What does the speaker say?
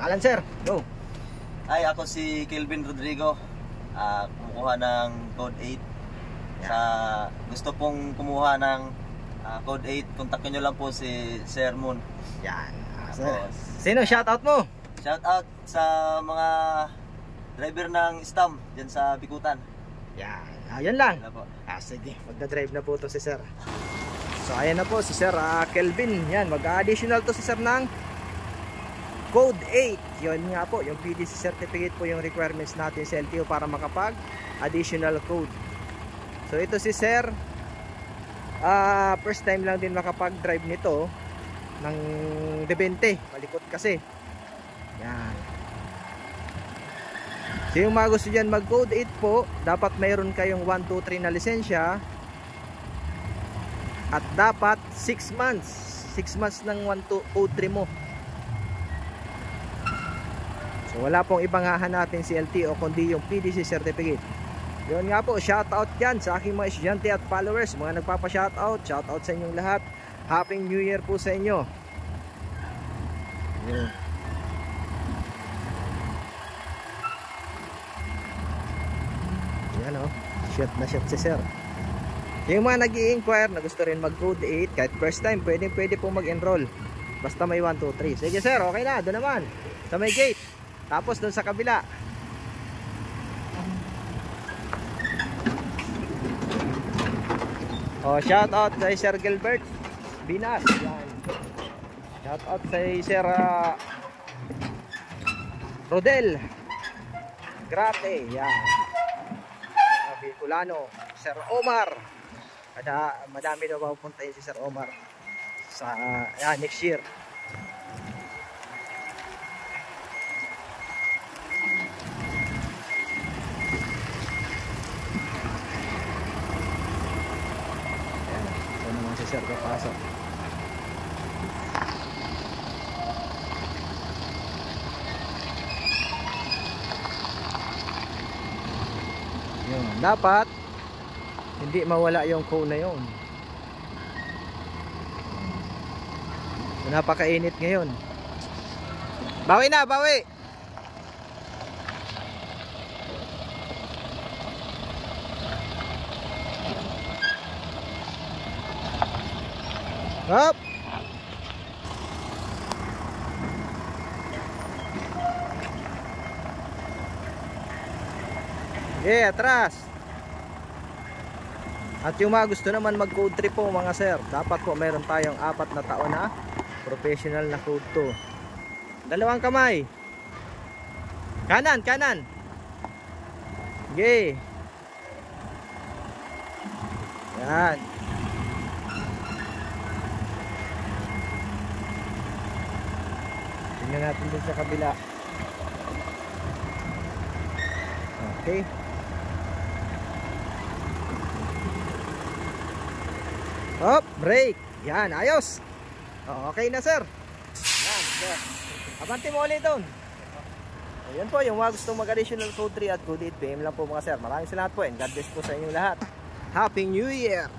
Alan sir, go. Ay, ako si Kelvin Rodrigo. Kumukuha ng code 8. Sa gusto pong kumuha ng code 8, kontakin nyo lang po si Sir Moon. Yan. Tapos, Sino shoutout mo? shout out sa mga driver ng Stam dyan sa Bikutan. Yan. Yan lang. Wala po. Sige, magdadrive na po to si sir. So ayan na po si Sir Kelvin. Yan, mag-additional to si Sir ng code 8. Yun nga po, yung PDC certificate po yung requirements natin sa LTO para makapag additional code. So ito si Sir, first time lang din makapag-drive nito ng D20, malikot kasi. Yan. So yung mga gusto dyan mag code 8 po, dapat mayroon kayong 1, 2, 3 na lisensya. At dapat 6 months 6 months ng 1, 2, code 3 mo. So wala pong ibang hahanapin si LTO kundi yung PDC certificate. Yun nga po, shoutout yan sa aking mga estudyante at followers, mga nagpapa-shoutout, shoutout sa inyong lahat. Happy New Year po sa inyo. Yun. Yan o, shot na shot si Sir. Yung mga nag-i-inquire na gusto rin mag code 8, kahit first time, pwede po mag-enroll. Basta may 1, 2, 3. Sige sir, okay na, doon naman sa may gate. Tapos doon sa kabila. Shout out sa Sir Gilbert Binas. Yan. Shout out sa Sir Rodel Grate. Yan. Bicolano, Sir Omar. Madami daw pupuntahin si Sir Omar sa next year. Ito naman si Sir papasok. Yun, dapat hindi mawala yung cone na yun. Napakainit ngayon. Bawi na, bawi. Hop. Atras. At yung mga gusto naman mag code 3 po mga sir, dapat po meron tayong 4 na taon na professional na code 2. Dalawang kamay. Kanan, kanan. Okay. Yan. Tingnan natin dun sa kabila. Okay. Hop, break. Yan, ayos. Okay na sir. Yan, sir. Abante mo ulit doon. Ayan po, yung mga gusto mag-additional code 3 at code 8 PM lang po mga sir. Maraming salamat po and God bless po sa inyong lahat. Happy New Year!